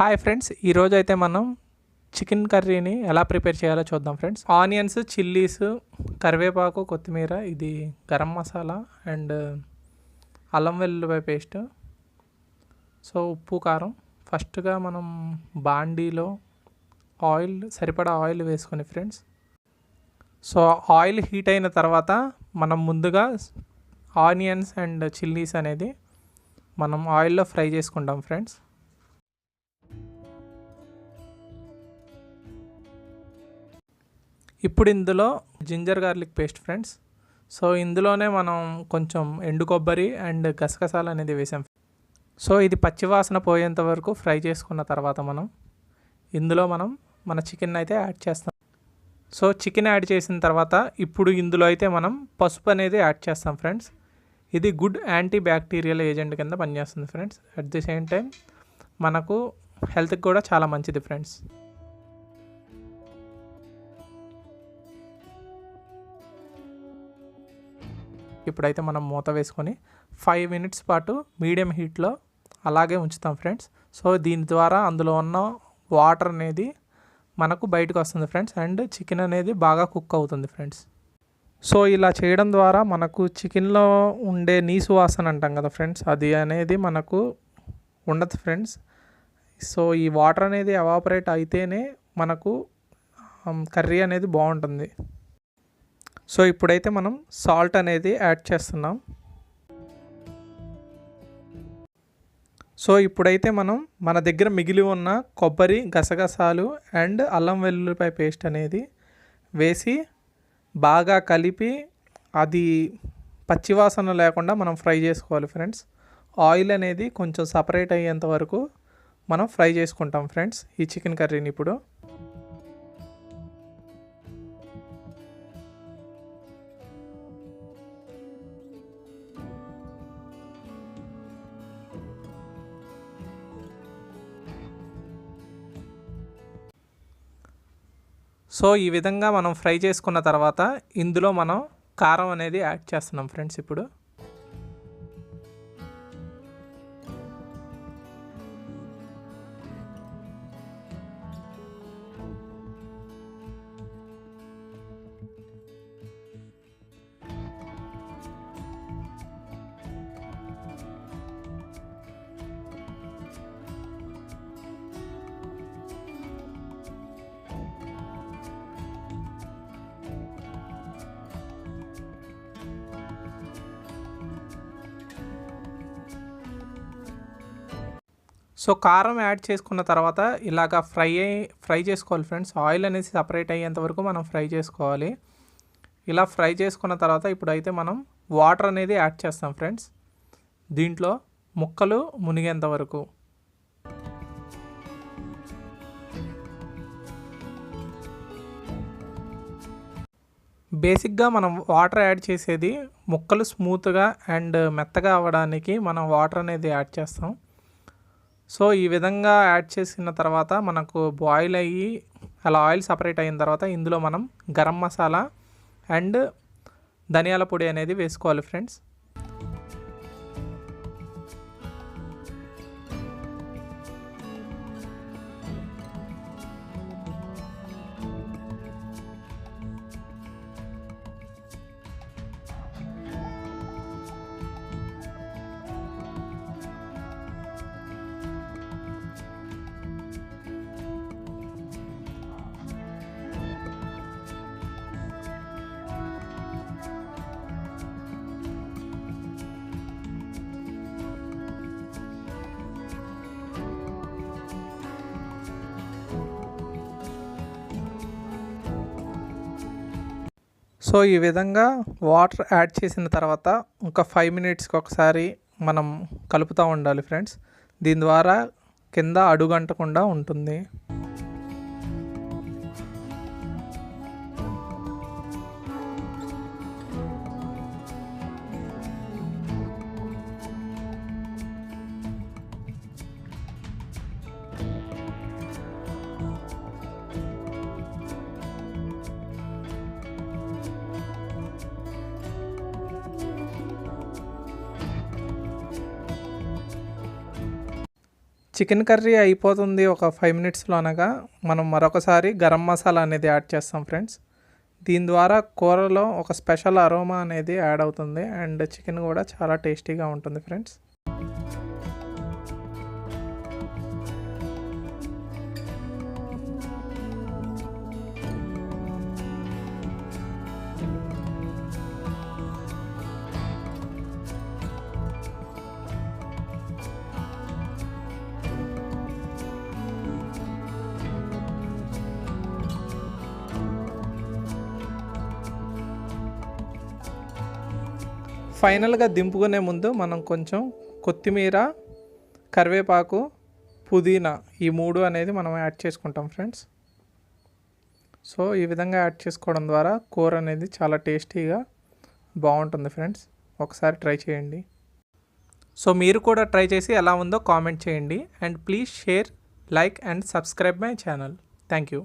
Hi friends, ఈరోజు అయితే మనం చికెన్ కర్రీని ఎలా ప్రిపేర్ చేయాలో చూద్దాం ఫ్రెండ్స్. ఆనియన్స్, చిల్లీస్, కరివేపాకు, కొత్తిమీర, ఇది గరం మసాలా అండ్ అల్లం వెల్లుల్లిపాయ పేస్ట్, సో ఉప్పు, కారం. ఫస్ట్గా మనం బాండీలో సరిపడా ఆయిల్ వేసుకొని ఫ్రెండ్స్, సో ఆయిల్ హీట్ అయిన తర్వాత మనం ముందుగా ఆనియన్స్ అండ్ చిల్లీస్ అనేది మనం ఆయిల్లో ఫ్రై చేసుకుంటాం ఫ్రెండ్స్. ఇప్పుడు ఇందులో ginger garlic paste friends. So ఇందులోనే మనం కొంచెం ఎండు కొబ్బరి అండ్ గసగసాలు అనేది వేసాం. సో ఇది పచ్చివాసన పోయేంత వరకు ఫ్రై చేసుకున్న తర్వాత ఇందులో మన చికెన్ అయితే యాడ్ చేస్తాం. సో చికెన్ యాడ్ చేసిన తర్వాత ఇప్పుడు ఇందులో అయితే మనం పసుపు అనేది యాడ్ చేస్తాం ఫ్రెండ్స్. ఇది గుడ్ యాంటీ బ్యాక్టీరియల్ ఏజెంట్ కింద పనిచేస్తుంది friends. At the same time మనకు హెల్త్కి కూడా చాలా మంచిది ఫ్రెండ్స్. ఇప్పుడైతే మనం మూత వేసుకొని 5 మినిట్స్ పాటు మీడియం హీట్లో అలాగే ఉంచుతాం ఫ్రెండ్స్. సో దీని ద్వారా అందులో ఉన్న వాటర్ అనేది మనకు బయటకు వస్తుంది ఫ్రెండ్స్, అండ్ చికెన్ అనేది బాగా కుక్ అవుతుంది ఫ్రెండ్స్. సో ఇలా చేయడం ద్వారా మనకు చికెన్లో ఉండే నీసు వాసన అంటాం కదా ఫ్రెండ్స్, అది అనేది మనకు ఉండదు ఫ్రెండ్స్. సో ఈ వాటర్ అనేది ఎవాపరేట్ అయితేనే మనకు కర్రీ అనేది బాగుంటుంది. సో ఇప్పుడైతే మనం సాల్ట్ అనేది యాడ్ చేస్తున్నాం. సో ఇప్పుడైతే మన దగ్గర మిగిలి ఉన్న కొబ్బరి, గసగసాలు అండ్ అల్లం వెల్లుల్లిపాయ పేస్ట్ అనేది వేసి బాగా కలిపి అది పచ్చివాసన లేకుండా మనం ఫ్రై చేసుకోవాలి ఫ్రెండ్స్. ఆయిల్ అనేది కొంచెం సపరేట్ అయ్యేంత వరకు మనం ఫ్రై చేసుకుంటాం ఫ్రెండ్స్ ఈ చికెన్ కర్రీని. ఇప్పుడు సో ఈ విధంగా మనం ఫ్రై చేసుకున్న తర్వాత ఇందులో మనం కారం అనేది యాడ్ చేస్తున్నాం ఫ్రెండ్స్. ఇప్పుడు సో కారం యాడ్ చేసుకున్న తర్వాత ఇలాగా ఫ్రై చేసుకోవాలి ఫ్రెండ్స్. ఆయిల్ అనేది సపరేట్ అయ్యేంత వరకు మనం ఫ్రై చేసుకోవాలి. ఇలా ఫ్రై చేసుకున్న తర్వాత ఇప్పుడైతే మనం వాటర్ అనేది యాడ్ చేస్తాం ఫ్రెండ్స్, దీంట్లో ముక్కలు మునిగేంత వరకు. బేసిక్గా మనం వాటర్ యాడ్ చేసేది ముక్కలు స్మూత్గా అండ్ మెత్తగా అవ్వడానికి మనం వాటర్ అనేది యాడ్ చేస్తాం. సో ఈ విధంగా యాడ్ చేసిన తర్వాత మనకు బాయిల్ అయ్యి అలా ఆయిల్ సపరేట్ అయిన తర్వాత ఇందులో మనం గరం మసాలా అండ్ ధనియాల పొడి అనేది వేసుకోవాలి ఫ్రెండ్స్. సో ఈ విధంగా వాటర్ యాడ్ చేసిన తర్వాత ఒక 5 మినిట్స్కి ఒకసారి మనం కలుపుతూ ఉండాలి ఫ్రెండ్స్. దీని ద్వారా కింద అడుగంటకుండా ఉంటుంది. చికెన్ కర్రీ అయిపోతుంది ఒక 5 మినిట్స్లో అనగా మనం మరొకసారి గరం మసాలా అనేది యాడ్ చేస్తాం ఫ్రెండ్స్. దీని ద్వారా కూరలో ఒక స్పెషల్ అరోమా అనేది యాడ్ అవుతుంది అండ్ చికెన్ కూడా చాలా టేస్టీగా ఉంటుంది ఫ్రెండ్స్. ఫైనల్గా దింపుకునే ముందు మనం కొంచెం కొత్తిమీర, కరివేపాకు, పుదీనా ఈ 3 అనేది మనం యాడ్ చేసుకుంటాం ఫ్రెండ్స్. సో ఈ విధంగా యాడ్ చేసుకోవడం ద్వారా కూర అనేది చాలా టేస్టీగా బాగుంటుంది ఫ్రెండ్స్. ఒకసారి ట్రై చేయండి. సో మీరు కూడా ట్రై చేసి ఎలా ఉందో కామెంట్ చేయండి and please share, like and subscribe my channel. Thank you.